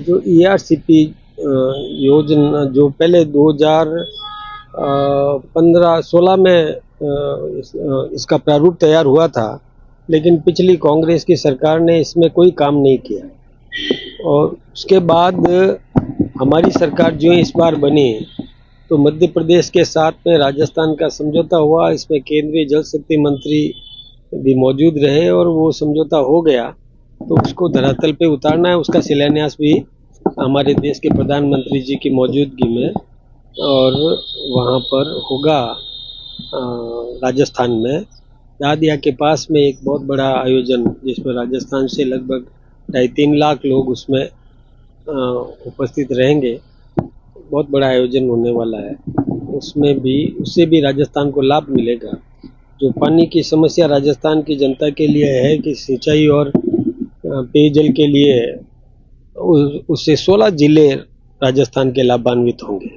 जो ईआरसीपी योजना जो पहले 2015-16 में इसका प्रारूप तैयार हुआ था, लेकिन पिछली कांग्रेस की सरकार ने इसमें कोई काम नहीं किया। और उसके बाद हमारी सरकार जो इस बार बनी तो मध्य प्रदेश के साथ में राजस्थान का समझौता हुआ। इसमें केंद्रीय जल शक्ति मंत्री भी मौजूद रहे और वो समझौता हो गया, तो उसको धरातल पे उतारना है। उसका शिलान्यास भी हमारे देश के प्रधानमंत्री जी की मौजूदगी में और वहाँ पर होगा राजस्थान में दादिया के पास में एक बहुत बड़ा आयोजन, जिसमें राजस्थान से लगभग 2.5-3 लाख लोग उसमें उपस्थित रहेंगे। बहुत बड़ा आयोजन होने वाला है। उसमें भी उससे भी राजस्थान को लाभ मिलेगा। जो पानी की समस्या राजस्थान की जनता के लिए है कि सिंचाई और पेयजल के लिए उससे 16 जिले राजस्थान के लाभान्वित होंगे।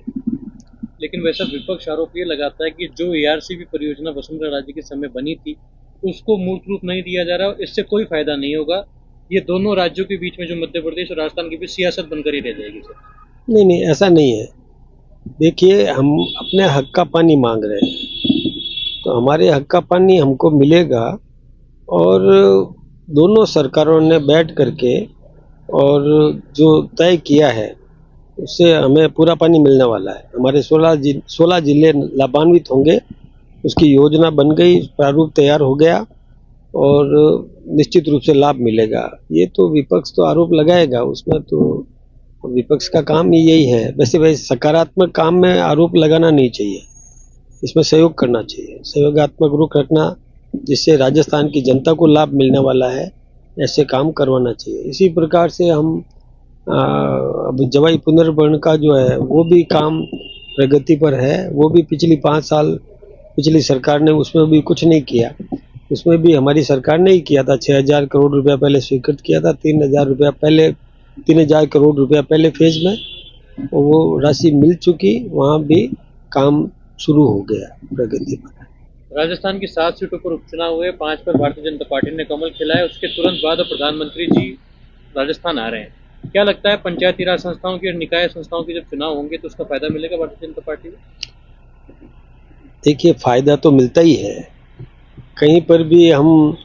लेकिन वैसा विपक्ष आरोप ये लगाता है कि जो एआरसीबी परियोजना वसुंधरा राजे के समय बनी थी उसको मूर्त रूप नहीं दिया जा रहा और इससे कोई फायदा नहीं होगा। ये दोनों राज्यों के बीच में जो मध्य प्रदेश और राजस्थान के बीच सियासत बनकर ही रह जाएगी सर। नहीं, ऐसा नहीं है। देखिए, हम अपने हक का पानी मांग रहे हैं, तो हमारे हक का पानी हमको मिलेगा। और दोनों सरकारों ने बैठ करके और जो तय किया है उससे हमें पूरा पानी मिलने वाला है। हमारे 16 जिले लाभान्वित होंगे। उसकी योजना बन गई, प्रारूप तैयार हो गया और निश्चित रूप से लाभ मिलेगा। ये तो विपक्ष तो आरोप लगाएगा, उसमें तो विपक्ष का काम ही यही है। वैसे सकारात्मक काम में आरोप लगाना नहीं चाहिए, इसमें सहयोग करना चाहिए, सहयोगात्मक रुख रखना, जिससे राजस्थान की जनता को लाभ मिलने वाला है, ऐसे काम करवाना चाहिए। इसी प्रकार से हम अब जवाई पुनर्भरण का जो है वो भी काम प्रगति पर है। वो भी पिछली 5 साल पिछली सरकार ने उसमें भी कुछ नहीं किया। उसमें भी हमारी सरकार ने ही किया था। 6,000 करोड़ रुपया पहले स्वीकृत किया था, 3,000 करोड़ रुपया पहले फेज में, और वो राशि मिल चुकी। वहाँ भी काम शुरू हो गया प्रगति पर। राजस्थान की 7 सीटों पर उपचुनाव हुए, 5 पर भारतीय जनता पार्टी ने कमल खिलाया। उसके तुरंत बाद प्रधानमंत्री जी राजस्थान आ रहे हैं। क्या लगता है पंचायती राज संस्थाओं की और निकाय संस्थाओं के जब चुनाव होंगे तो उसका फायदा मिलेगा भारतीय जनता पार्टी को? देखिए, फायदा तो मिलता ही है। कहीं पर भी हम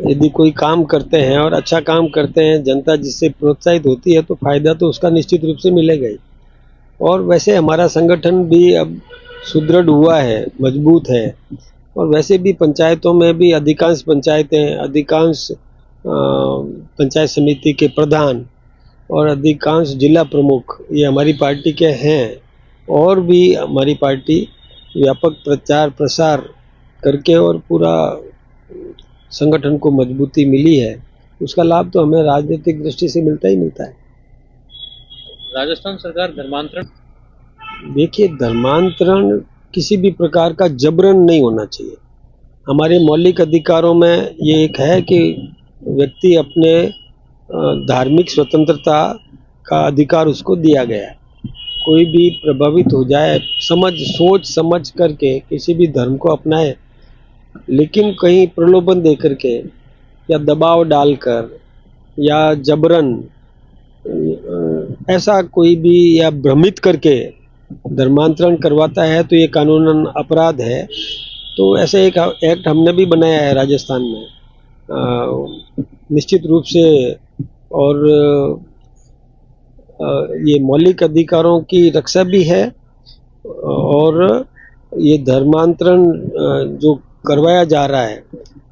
यदि कोई काम करते हैं और अच्छा काम करते हैं, जनता जिससे प्रोत्साहित होती है, तो फायदा तो उसका निश्चित रूप से मिलेगा ही। और वैसे हमारा संगठन भी अब सुदृढ़ हुआ है, मजबूत है। और वैसे भी पंचायतों में भी अधिकांश पंचायतें, अधिकांश पंचायत समिति के प्रधान और अधिकांश जिला प्रमुख ये हमारी पार्टी के हैं। और भी हमारी पार्टी व्यापक प्रचार प्रसार करके और पूरा संगठन को मजबूती मिली है, उसका लाभ तो हमें राजनीतिक दृष्टि से मिलता ही मिलता है। राजस्थान सरकार धर्मांतरण, देखिए, धर्मांतरण किसी भी प्रकार का जबरन नहीं होना चाहिए। हमारे मौलिक अधिकारों में ये एक है कि व्यक्ति अपने धार्मिक स्वतंत्रता का अधिकार उसको दिया गया है। कोई भी प्रभावित हो जाए, सोच समझ करके किसी भी धर्म को अपनाए, लेकिन कहीं प्रलोभन दे करके या दबाव डालकर या जबरन ऐसा कोई भी या भ्रमित करके धर्मांतरण करवाता है तो ये कानूनन अपराध है। तो ऐसे एक एक्ट हमने भी बनाया है राजस्थान में, निश्चित रूप से। और ये मौलिक अधिकारों की रक्षा भी है। और ये धर्मांतरण जो करवाया जा रहा है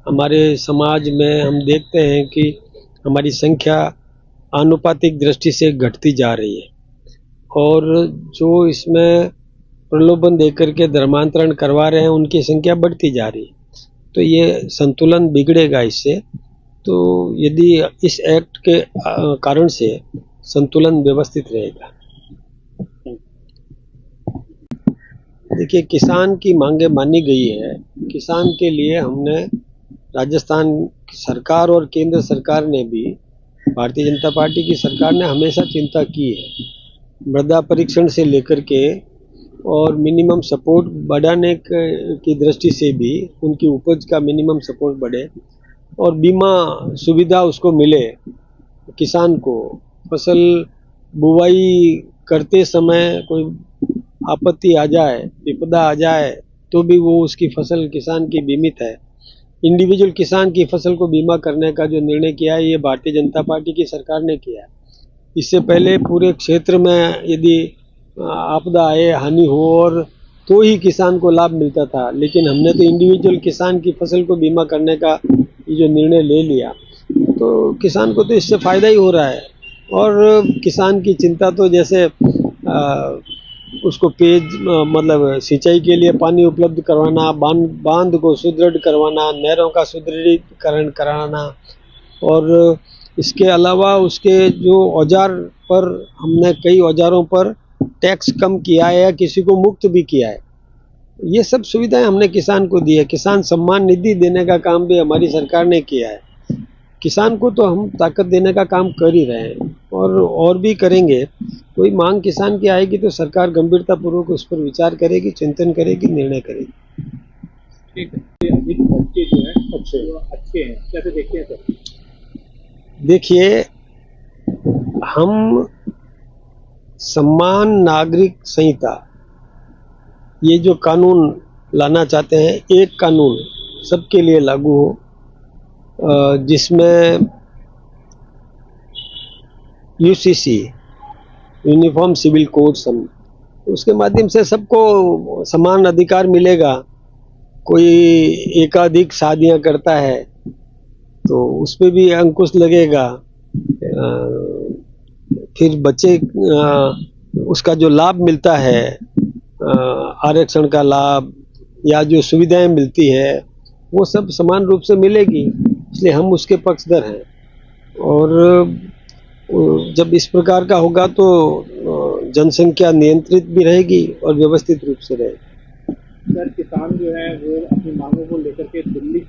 हमारे समाज में, हम देखते हैं कि हमारी संख्या आनुपातिक दृष्टि से घटती जा रही है। और जो इसमें प्रलोभन देकर के धर्मांतरण करवा रहे हैं उनकी संख्या बढ़ती जा रही है। तो ये संतुलन बिगड़ेगा इससे। तो यदि इस एक्ट के कारण से संतुलन व्यवस्थित रहेगा। देखिए, किसान की मांगे मानी गई है। किसान के लिए हमने राजस्थान सरकार और केंद्र सरकार ने भी, भारतीय जनता पार्टी की सरकार ने हमेशा चिंता की है। मृदा परीक्षण से लेकर के और मिनिमम सपोर्ट बढ़ाने की दृष्टि से भी, उनकी उपज का मिनिमम सपोर्ट बढ़े और बीमा सुविधा उसको मिले किसान को, फसल बुवाई करते समय कोई आपत्ति आ जाए, विपदा आ जाए, तो भी वो उसकी फसल किसान की बीमित है। इंडिविजुअल किसान की फसल को बीमा करने का जो निर्णय किया है, ये भारतीय जनता पार्टी की सरकार ने किया है। इससे पहले पूरे क्षेत्र में यदि आपदा आए, हानि हो और तो ही किसान को लाभ मिलता था, लेकिन हमने तो इंडिविजुअल किसान की फसल को बीमा करने का ये जो निर्णय ले लिया, तो किसान को तो इससे फायदा ही हो रहा है। और किसान की चिंता तो जैसे उसको मतलब सिंचाई के लिए पानी उपलब्ध करवाना, बांध को सुदृढ़ करवाना, नहरों का सुदृढ़ीकरण कराना, और इसके अलावा उसके जो औजार पर हमने कई औजारों पर टैक्स कम किया है या किसी को मुक्त भी किया है। ये सब सुविधाएं हमने किसान को दी है। किसान सम्मान निधि देने का काम भी हमारी सरकार ने किया है। किसान को तो हम ताकत देने का काम कर ही रहे हैं और भी करेंगे। कोई मांग किसान की आएगी तो सरकार गंभीरतापूर्वक उस पर विचार करेगी, चिंतन करेगी, निर्णय करेगी। ठीक है। अधिक बच्चे जो हैं अच्छे हैं, कैसे देखते हैं सर? देखिए, हम समान नागरिक संहिता, ये जो कानून लाना चाहते हैं, एक कानून सबके लिए लागू हो, जिसमें यूसीसी, यूनिफॉर्म सिविल कोड्स, हम उसके माध्यम से सबको समान अधिकार मिलेगा। कोई एकाधिक शादियां करता है तो उस पर भी अंकुश लगेगा। फिर बच्चे उसका जो लाभ मिलता है, आरक्षण का लाभ या जो सुविधाएं मिलती है, वो सब समान रूप से मिलेगी। इसलिए हम उसके पक्षधर हैं। और जब इस प्रकार का होगा तो जनसंख्या नियंत्रित भी रहेगी और व्यवस्थित रूप से रहेगी। सर, किसान जो है वो अपनी मांगों को लेकर के दिल्ली